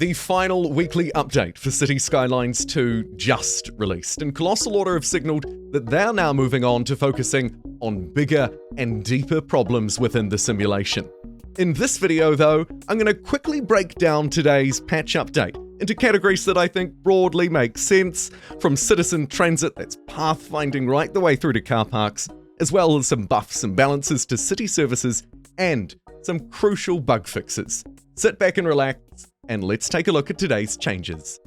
The final weekly update for City Skylines 2 just released, and Colossal Order have signaled that they're now moving on to focusing on bigger and deeper problems within the simulation. In this video though, I'm going to quickly break down today's patch update into categories that I think broadly make sense, from citizen transit that's pathfinding right the way through to car parks, as well as some buffs and balances to city services, and some crucial bug fixes. Sit back and relax, and let's take a look at today's changes.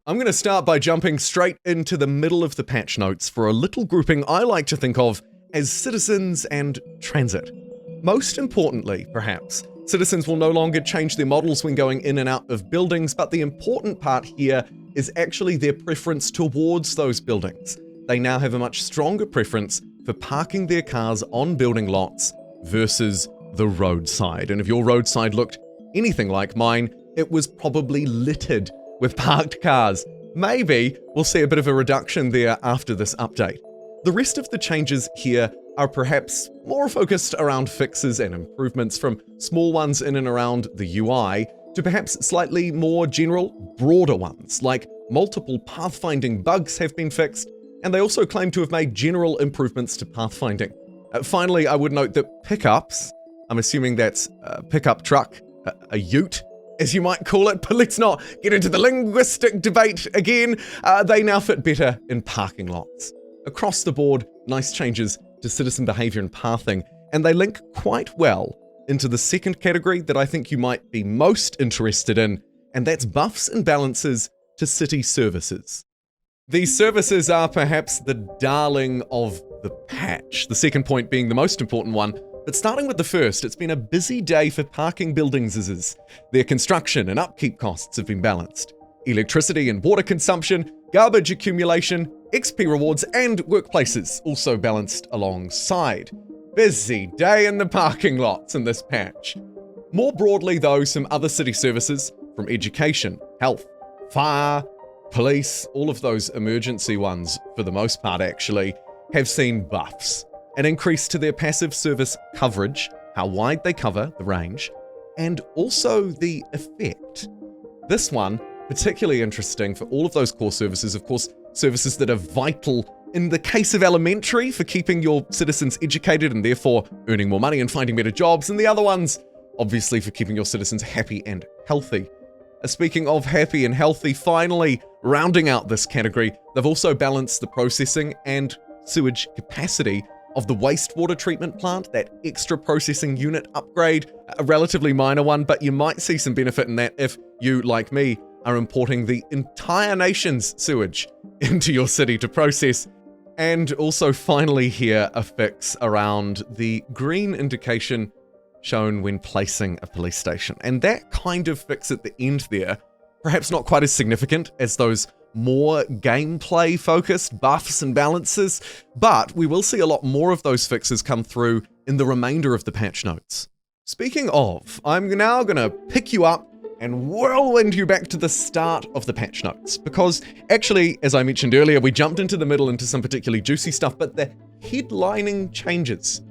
I'm going to start by jumping straight into the middle of the patch notes for a little grouping I like to think of as citizens and transit. Most importantly, perhaps, citizens will no longer change their models when going in and out of buildings, but the important part here is actually their preference towards those buildings. They now have a much stronger preference for parking their cars on building lots versus the roadside. And if your roadside looked anything like mine, it was probably littered with parked cars. Maybe we'll see a bit of a reduction there after this update. The rest of the changes here are perhaps more focused around fixes and improvements, from small ones in and around the UI to perhaps slightly more general, broader ones, like multiple pathfinding bugs have been fixed, and they also claim to have made general improvements to pathfinding. Finally, I would note that pickups, I'm assuming that's a pickup truck, a ute, as you might call it, but let's not get into the linguistic debate again. They now fit better in parking lots. Across the board, nice changes to citizen behavior and pathing, and they link quite well into the second category that I think you might be most interested in, and that's buffs and balances to city services. These services are perhaps the darling of the patch, the second point being the most important one. But starting with the first, it's been a busy day for parking buildings. Their construction and upkeep costs have been balanced. Electricity and water consumption, garbage accumulation, XP rewards, and workplaces also balanced alongside. Busy day in the parking lots in this patch. More broadly though, some other city services, from education, health, fire, police, all of those emergency ones for the most part actually, have seen buffs. An increase to their passive service coverage, how wide they cover, the range, and also the effect. This one, particularly interesting for all of those core services, of course, services that are vital in the case of elementary for keeping your citizens educated and therefore earning more money and finding better jobs, and the other ones, obviously, for keeping your citizens happy and healthy. Speaking of happy and healthy, finally, rounding out this category, they've also balanced the processing and sewage capacity of the wastewater treatment plant, that extra processing unit upgrade, a relatively minor one, but you might see some benefit in that if you, like me, are importing the entire nation's sewage into your city to process. And also finally here, a fix around the green indication shown when placing a police station. And that kind of fix at the end there, perhaps not quite as significant as those more gameplay focused buffs and balances, but we will see a lot more of those fixes come through in the remainder of the patch notes. Speaking of, I'm now gonna pick you up and whirlwind you back to the start of the patch notes, because actually, as I mentioned earlier, we jumped into the middle into some particularly juicy stuff, but the headlining changes,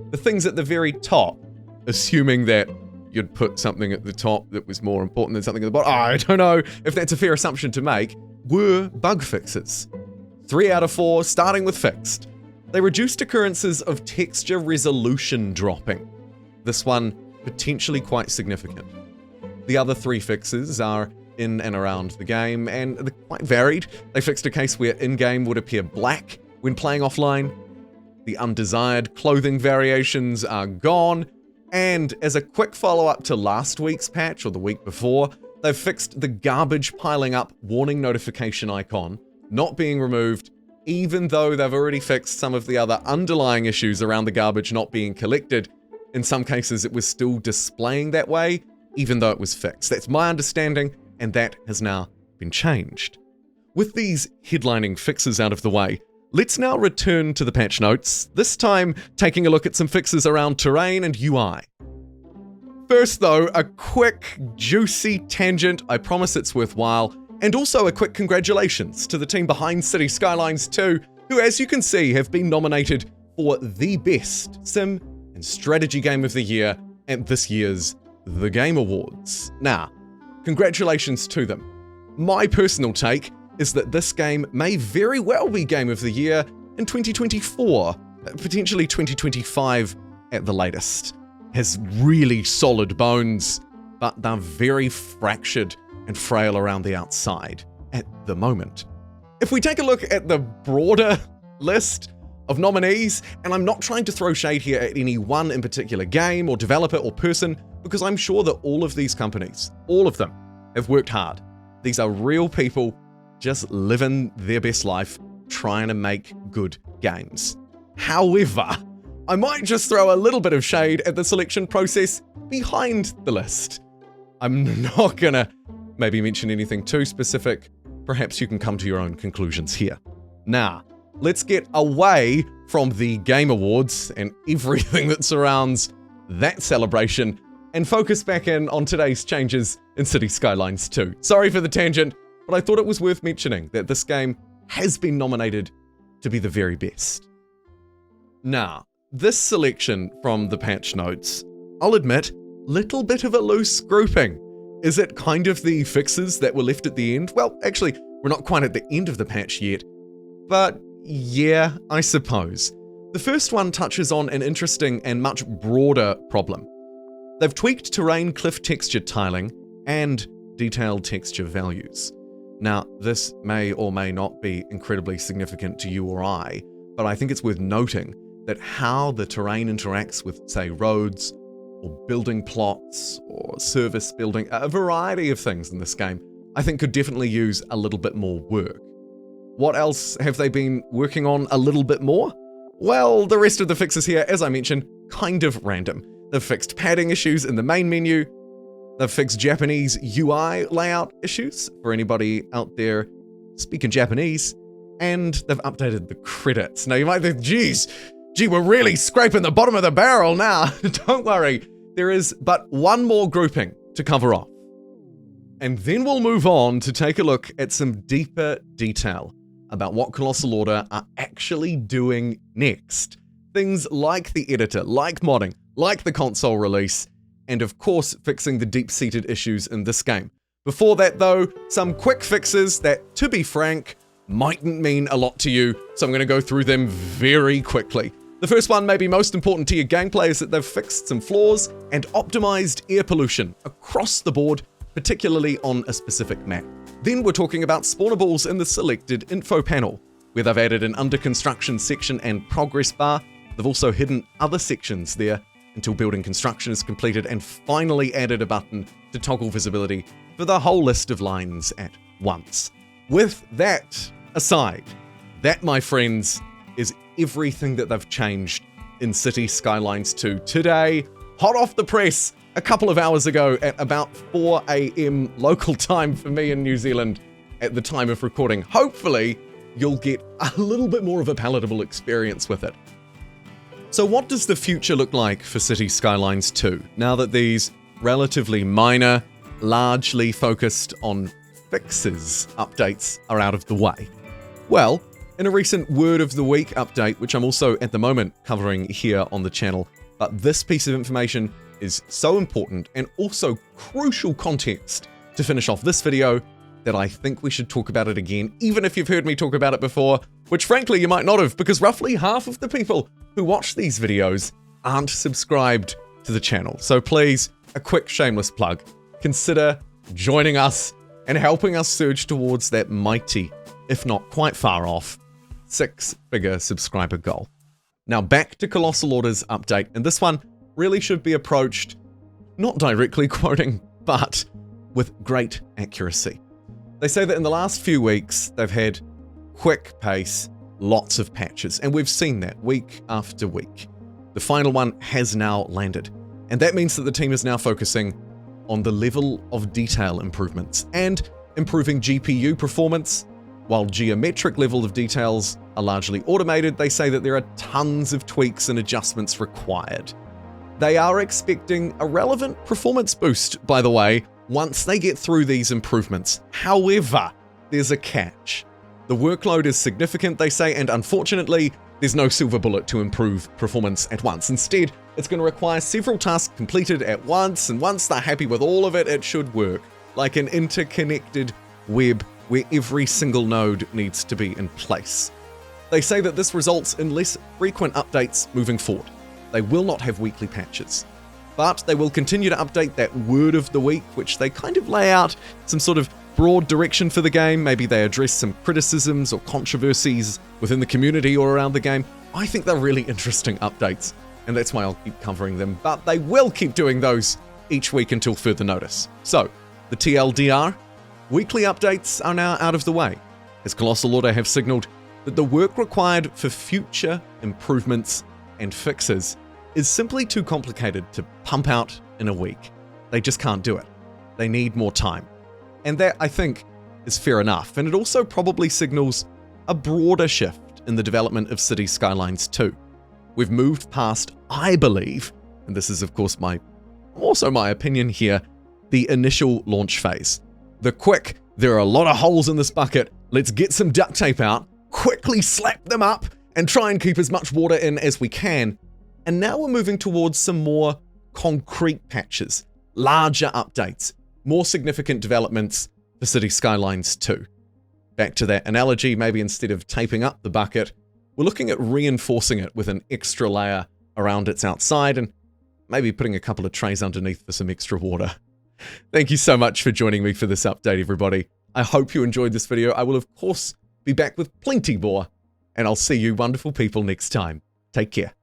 the things at the very top, assuming that you'd put something at the top that was more important than something at the bottom, I don't know if that's a fair assumption to make, were bug fixes. 3 out of 4, starting with fixed. They reduced occurrences of texture resolution dropping. This one potentially quite significant. The other 3 fixes are in and around the game, and they're quite varied. They fixed a case where in-game would appear black when playing offline. The undesired clothing variations are gone, and as a quick follow-up to last week's patch, or the week before, they've fixed the garbage piling up warning notification icon not being removed, even though they've already fixed some of the other underlying issues around the garbage not being collected. In some cases, it was still displaying that way, even though it was fixed. That's my understanding, and that has now been changed. With these headlining fixes out of the way, let's now return to the patch notes, this time taking a look at some fixes around terrain and UI. First though, a quick, juicy tangent, I promise it's worthwhile, and also a quick congratulations to the team behind City Skylines 2, who, as you can see, have been nominated for the best sim and strategy game of the year at this year's The Game Awards. Now, congratulations to them. My personal take is that this game may very well be Game of the Year in 2024, potentially 2025 at the latest. Has really solid bones, but they're very fractured and frail around the outside at the moment. If we take a look at the broader list of nominees, and I'm not trying to throw shade here at any one in particular game or developer or person, because I'm sure that all of these companies, all of them, have worked hard. These are real people just living their best life, trying to make good games. However, I might just throw a little bit of shade at the selection process behind the list. I'm not gonna maybe mention anything too specific. Perhaps you can come to your own conclusions here. Now, let's get away from the Game Awards and everything that surrounds that celebration and focus back in on today's changes in City Skylines 2. Sorry for the tangent, but I thought it was worth mentioning that this game has been nominated to be the very best. Now, this selection from the patch notes, I'll admit, little bit of a loose grouping. Is it kind of the fixes that were left at the end? Well, actually, we're not quite at the end of the patch yet, but yeah, I suppose. The first one touches on an interesting and much broader problem. They've tweaked terrain cliff texture tiling and detailed texture values. Now, this may or may not be incredibly significant to you or I, but I think it's worth noting that how the terrain interacts with, say, roads, or building plots, or service building, a variety of things in this game, I think could definitely use a little bit more work. What else have they been working on a little bit more? Well, the rest of the fixes here, as I mentioned, kind of random. They've fixed padding issues in the main menu. They've fixed Japanese UI layout issues for anybody out there speaking Japanese. And they've updated the credits. Now you might think, gee, we're really scraping the bottom of the barrel now. Don't worry, there is but one more grouping to cover off. And then we'll move on to take a look at some deeper detail about what Colossal Order are actually doing next. Things like the editor, like modding, like the console release, and of course fixing the deep-seated issues in this game. Before that though, some quick fixes that, to be frank, mightn't mean a lot to you, so I'm going to go through them very quickly. The first one, maybe most important to your gameplay, is that they've fixed some flaws and optimized air pollution across the board, particularly on a specific map. Then we're talking about spawnables in the selected info panel, where they've added an under construction section and progress bar. They've also hidden other sections there until building construction is completed, and finally added a button to toggle visibility for the whole list of lines at once. With that aside, that, my friends, is everything that they've changed in City Skylines 2 today, hot off the press, a couple of hours ago at about 4 a.m. local time for me in New Zealand at the time of recording. Hopefully, you'll get a little bit more of a palatable experience with it. So what does the future look like for City Skylines 2, now that these relatively minor, largely focused on fixes updates are out of the way? Well, in a recent Word of the Week update, which I'm also at the moment covering here on the channel, but this piece of information is so important and also crucial context to finish off this video that I think we should talk about it again, even if you've heard me talk about it before, which frankly you might not have, because roughly half of the people who watch these videos aren't subscribed to the channel. So please, a quick shameless plug, consider joining us and helping us surge towards that mighty, if not quite far off, 6-figure subscriber goal. Now back to Colossal Order's update, and this one really should be approached not directly quoting, but with great accuracy. They say that in the last few weeks, they've had quick pace, lots of patches, and we've seen that week after week. The final one has now landed, and that means that the team is now focusing on the level of detail improvements and improving GPU performance. While geometric level of details are largely automated, they say that there are tons of tweaks and adjustments required. They are expecting a relevant performance boost, by the way, once they get through these improvements. However, there's a catch. The workload is significant, they say, and unfortunately, there's no silver bullet to improve performance at once. Instead, it's going to require several tasks completed at once, and once they're happy with all of it, it should work. like an interconnected web where every single node needs to be in place. They say that this results in less frequent updates moving forward. They will not have weekly patches, but they will continue to update that word of the week, which they kind of lay out some sort of broad direction for the game. Maybe they address some criticisms or controversies within the community or around the game. I think they're really interesting updates, and that's why I'll keep covering them, but they will keep doing those each week until further notice. So, the TLDR, weekly updates are now out of the way, as Colossal Order have signaled that the work required for future improvements and fixes is simply too complicated to pump out in a week. They just can't do it. They need more time. And that, I think, is fair enough, and it also probably signals a broader shift in the development of Cities Skylines 2. We've moved past, I believe, and this is of course also my opinion here, the initial launch phase. The quick, there are a lot of holes in this bucket, let's get some duct tape out, quickly slap them up, and try and keep as much water in as we can. And now we're moving towards some more concrete patches, larger updates, more significant developments for Cities Skylines 2. Back to that analogy, maybe instead of taping up the bucket, we're looking at reinforcing it with an extra layer around its outside and maybe putting a couple of trays underneath for some extra water. Thank you so much for joining me for this update, everybody. I hope you enjoyed this video. I will, of course, be back with plenty more, and I'll see you wonderful people next time. Take care.